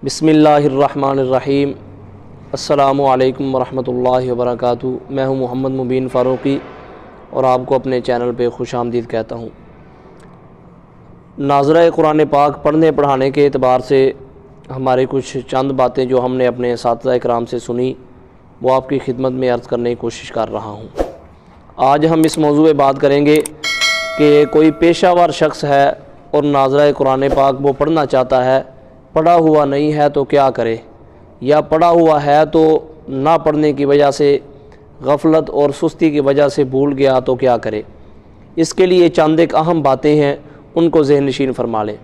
بسم اللہ الرحمن الرحیم۔ السلام علیکم ورحمۃ اللہ وبرکاتہ۔ میں ہوں محمد مبین فاروقی اور آپ کو اپنے چینل پہ خوش آمدید کہتا ہوں۔ ناظرہ قرآن پاک پڑھنے پڑھانے کے اعتبار سے ہمارے کچھ چند باتیں جو ہم نے اپنے اساتذہ کرام سے سنی وہ آپ کی خدمت میں عرض کرنے کی کوشش کر رہا ہوں۔ آج ہم اس موضوع پہ بات کریں گے کہ کوئی پیشہ ور شخص ہے اور ناظرہ قرآن پاک وہ پڑھنا چاہتا ہے، پڑھا ہوا نہیں ہے تو کیا کرے، یا پڑھا ہوا ہے تو نہ پڑھنے کی وجہ سے غفلت اور سستی کی وجہ سے بھول گیا تو کیا کرے۔ اس کے لیے چند ایک اہم باتیں ہیں، ان کو ذہن نشین فرما لیں۔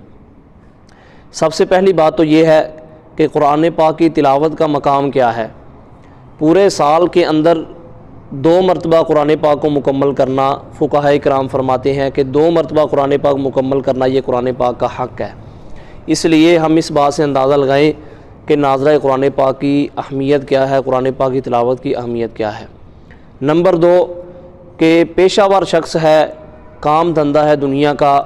سب سے پہلی بات تو یہ ہے کہ قرآن پاک کی تلاوت کا مقام کیا ہے۔ پورے سال کے اندر 2 مرتبہ قرآن پاک کو مکمل کرنا، فقہاء کرام فرماتے ہیں کہ 2 مرتبہ قرآن پاک مکمل کرنا یہ قرآن پاک کا حق ہے۔ اس لیے ہم اس بات سے اندازہ لگائیں کہ ناظرہ قرآن پاک کی اہمیت کیا ہے، قرآن پاک کی تلاوت کی اہمیت کیا ہے۔ نمبر 2 کہ پیشہ ور شخص ہے، کام دھندہ ہے دنیا کا،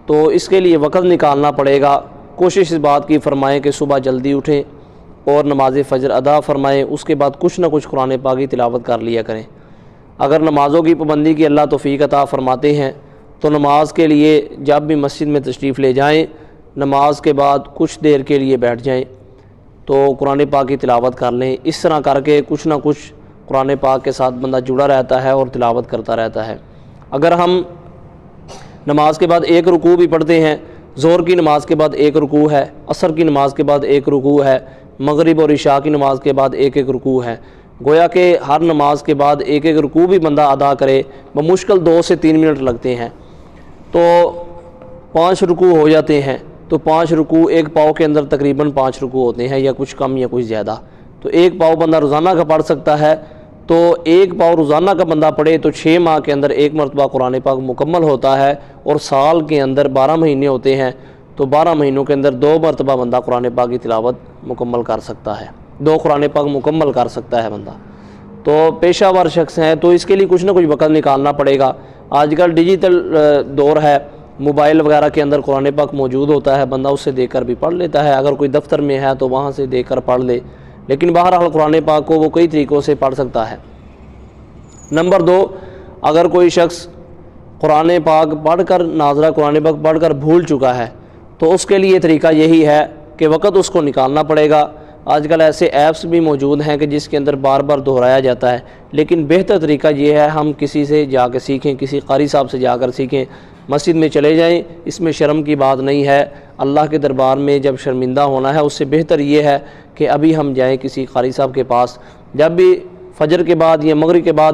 تو اس کے لیے وقت نکالنا پڑے گا۔ کوشش اس بات کی فرمائیں کہ صبح جلدی اٹھیں اور نماز فجر ادا فرمائیں، اس کے بعد کچھ نہ کچھ قرآن پاک کی تلاوت کر لیا کریں۔ اگر نمازوں کی پابندی کی اللہ توفیق عطا فرماتے ہیں تو نماز کے لیے جب بھی مسجد میں تشریف لے جائیں، نماز کے بعد کچھ دیر کے لیے بیٹھ جائیں تو قرآن پاک کی تلاوت کر لیں۔ اس طرح کر کے کچھ نہ کچھ قرآن پاک کے ساتھ بندہ جڑا رہتا ہے اور تلاوت کرتا رہتا ہے۔ اگر ہم نماز کے بعد 1 رکوع بھی پڑھتے ہیں، ظہر کی نماز کے بعد 1 رکوع ہے، عصر کی نماز کے بعد 1 رکوع ہے، مغرب اور عشاء کی نماز کے بعد 1 رکوع ہے، گویا کہ ہر نماز کے بعد 1 رکوع بھی بندہ ادا کرے بمشکل 2 سے 3 منٹ لگتے ہیں، تو 5 رکوع ہو جاتے ہیں۔ تو 5 رکوع، 1 پاؤ کے اندر تقریباً 5 رکوع ہوتے ہیں، یا کچھ کم یا کچھ زیادہ۔ تو 1 پاؤ بندہ روزانہ کا پڑھ سکتا ہے، تو 1 پاؤ روزانہ کا بندہ پڑھے تو 6 ماہ کے اندر 1 مرتبہ قرآن پاک مکمل ہوتا ہے، اور سال کے اندر 12 مہینے ہوتے ہیں، تو 12 مہینوں کے اندر 2 مرتبہ بندہ قرآن پاک کی تلاوت مکمل کر سکتا ہے، 2 قرآن پاک مکمل کر سکتا ہے بندہ۔ تو پیشہ ور شخص ہیں تو اس کے لیے کچھ نہ کچھ وقت نکالنا پڑے گا۔ آج کل ڈیجیٹل دور ہے، موبائل وغیرہ کے اندر قرآن پاک موجود ہوتا ہے، بندہ اس سے دیکھ کر بھی پڑھ لیتا ہے۔ اگر کوئی دفتر میں ہے تو وہاں سے دیکھ کر پڑھ لے، لیکن بہرحال قرآن پاک کو وہ کئی طریقوں سے پڑھ سکتا ہے۔ نمبر 2، اگر کوئی شخص قرآن پاک پڑھ کر، ناظرہ قرآن پاک پڑھ کر بھول چکا ہے تو اس کے لیے طریقہ یہی ہے کہ وقت اس کو نکالنا پڑے گا۔ آج کل ایسے ایپس بھی موجود ہیں کہ جس کے اندر بار بار دہرایا جاتا ہے، لیکن بہتر طریقہ یہ ہے ہم کسی سے جا کے سیکھیں، کسی قاری صاحب سے جا کر سیکھیں، مسجد میں چلے جائیں۔ اس میں شرم کی بات نہیں ہے، اللہ کے دربار میں جب شرمندہ ہونا ہے اس سے بہتر یہ ہے کہ ابھی ہم جائیں کسی قاری صاحب کے پاس، جب بھی فجر کے بعد یا مغرب کے بعد،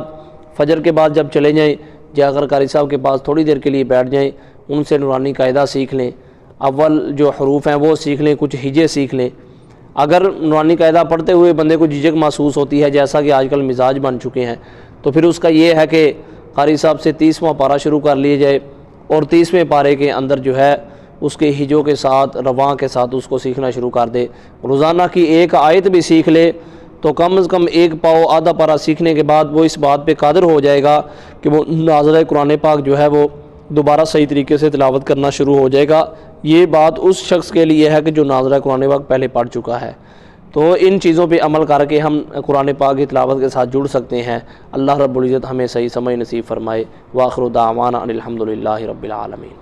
فجر کے بعد جب چلے جائیں، جا کر قاری صاحب کے پاس تھوڑی دیر کے لیے بیٹھ جائیں، ان سے نورانی قاعدہ سیکھ لیں، اول جو حروف ہیں وہ سیکھ لیں، کچھ ہجے سیکھ لیں۔ اگر نورانی قاعدہ پڑھتے ہوئے بندے کو جھجک محسوس ہوتی ہے، جیسا کہ آج کل مزاج بن چکے ہیں، تو پھر اس کا یہ ہے کہ قاری صاحب سے 30واں پارہ شروع کر لیے جائے، اور 30ویں پارے کے اندر جو ہے اس کے ہجوں کے ساتھ، رواں کے ساتھ اس کو سیکھنا شروع کر دے۔ روزانہ کی 1 آیت بھی سیکھ لے تو کم از کم 1 پاؤ آدھا پارہ سیکھنے کے بعد وہ اس بات پہ قادر ہو جائے گا کہ وہ ناظرہ قرآن پاک جو ہے وہ دوبارہ صحیح طریقے سے تلاوت کرنا شروع ہو جائے گا۔ یہ بات اس شخص کے لیے ہے کہ جو ناظرہ قرآن پاک پہلے پڑھ چکا ہے۔ تو ان چیزوں پہ عمل کر کے ہم قرآن پاک کی تلاوت کے ساتھ جڑ سکتے ہیں۔ اللہ رب العزت ہمیں صحیح سمجھ نصیب فرمائے۔ وآخر دعوانا ان الحمد للہ رب العالمین۔